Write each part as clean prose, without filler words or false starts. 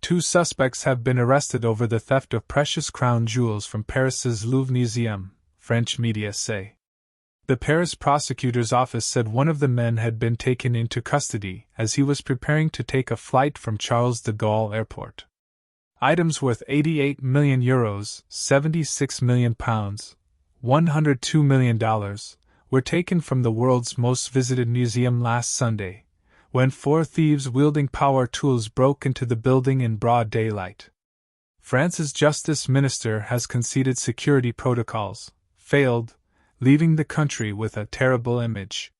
2 suspects have been arrested over the theft of precious crown jewels from Paris's Louvre Museum, French media say. The Paris prosecutor's office said one of the men had been taken into custody as he was preparing to take a flight from Charles de Gaulle Airport. Items worth €88 million, £76 million, $102 million, were taken from the world's most visited museum last Sunday, when 4 thieves wielding power tools broke into the building in broad daylight. France's justice minister has conceded security protocols failed, leaving the country with a terrible image.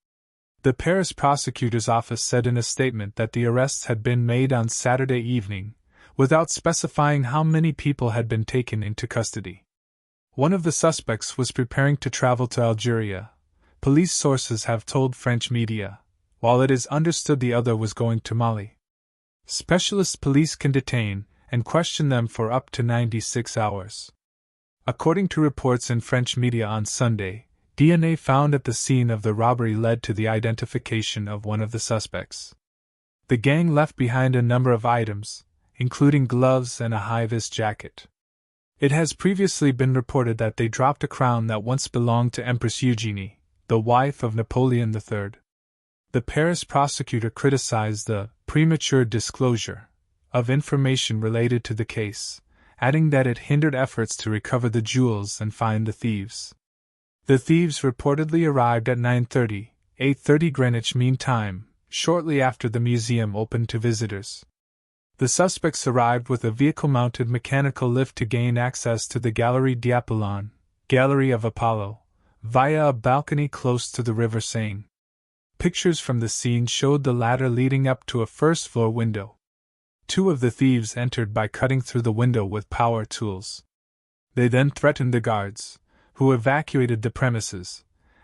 The Paris prosecutor's office said in a statement that the arrests had been made on Saturday evening, without specifying how many people had been taken into custody. One of the suspects was preparing to travel to Algeria, police sources have told French media, while it is understood the other was going to Mali. Specialist police can detain and question them for up to 96 hours. According to reports in French media on Sunday, DNA found at the scene of the robbery led to the identification of one of the suspects. The gang left behind a number of items, including gloves and a high-vis jacket. It has previously been reported that they dropped a crown that once belonged to Empress Eugenie, the wife of Napoleon III. The Paris prosecutor criticized the premature disclosure of information related to the case, adding that it hindered efforts to recover the jewels and find the thieves. The thieves reportedly arrived at 9:30, 8:30 Greenwich Mean Time, shortly after the museum opened to visitors. The suspects arrived with a vehicle-mounted mechanical lift to gain access to the Galerie d'Apollon, Gallery of Apollo, via a balcony close to the River Seine. Pictures from the scene showed the ladder leading up to a first-floor window. 2 of the thieves entered by cutting through the window with power tools. They then threatened the guards, who evacuated the premises,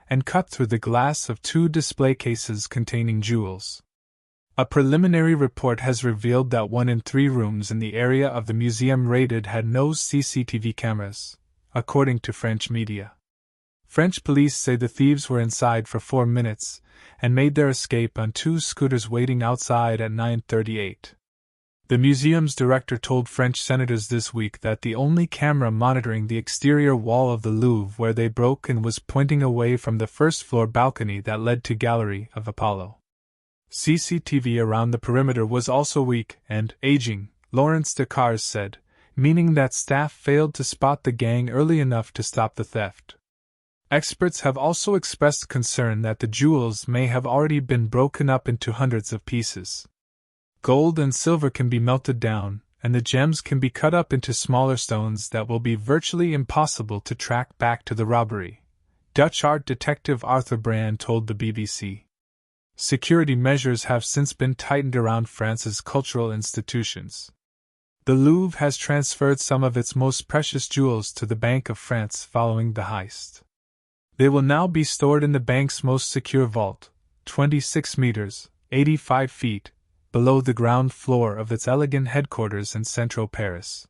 and cut through the glass of 2 display cases containing jewels. A preliminary report has revealed that 1 in 3 rooms in the area of the museum raided had no CCTV cameras, according to French media. French police say the thieves were inside for 4 minutes and made their escape on 2 scooters waiting outside at 9:38. The museum's director told French senators this week that the only camera monitoring the exterior wall of the Louvre where they broke in was pointing away from the first-floor balcony that led to Gallery of Apollo. CCTV around the perimeter was also weak and aging, Laurence Descartes said, meaning that staff failed to spot the gang early enough to stop the theft. Experts have also expressed concern that the jewels may have already been broken up into hundreds of pieces. Gold and silver can be melted down, and the gems can be cut up into smaller stones that will be virtually impossible to track back to the robbery, Dutch art detective Arthur Brand told the BBC. Security measures have since been tightened around France's cultural institutions. The Louvre has transferred some of its most precious jewels to the Bank of France following the heist. They will now be stored in the bank's most secure vault, 26 meters, 85 feet, below the ground floor of its elegant headquarters in central Paris.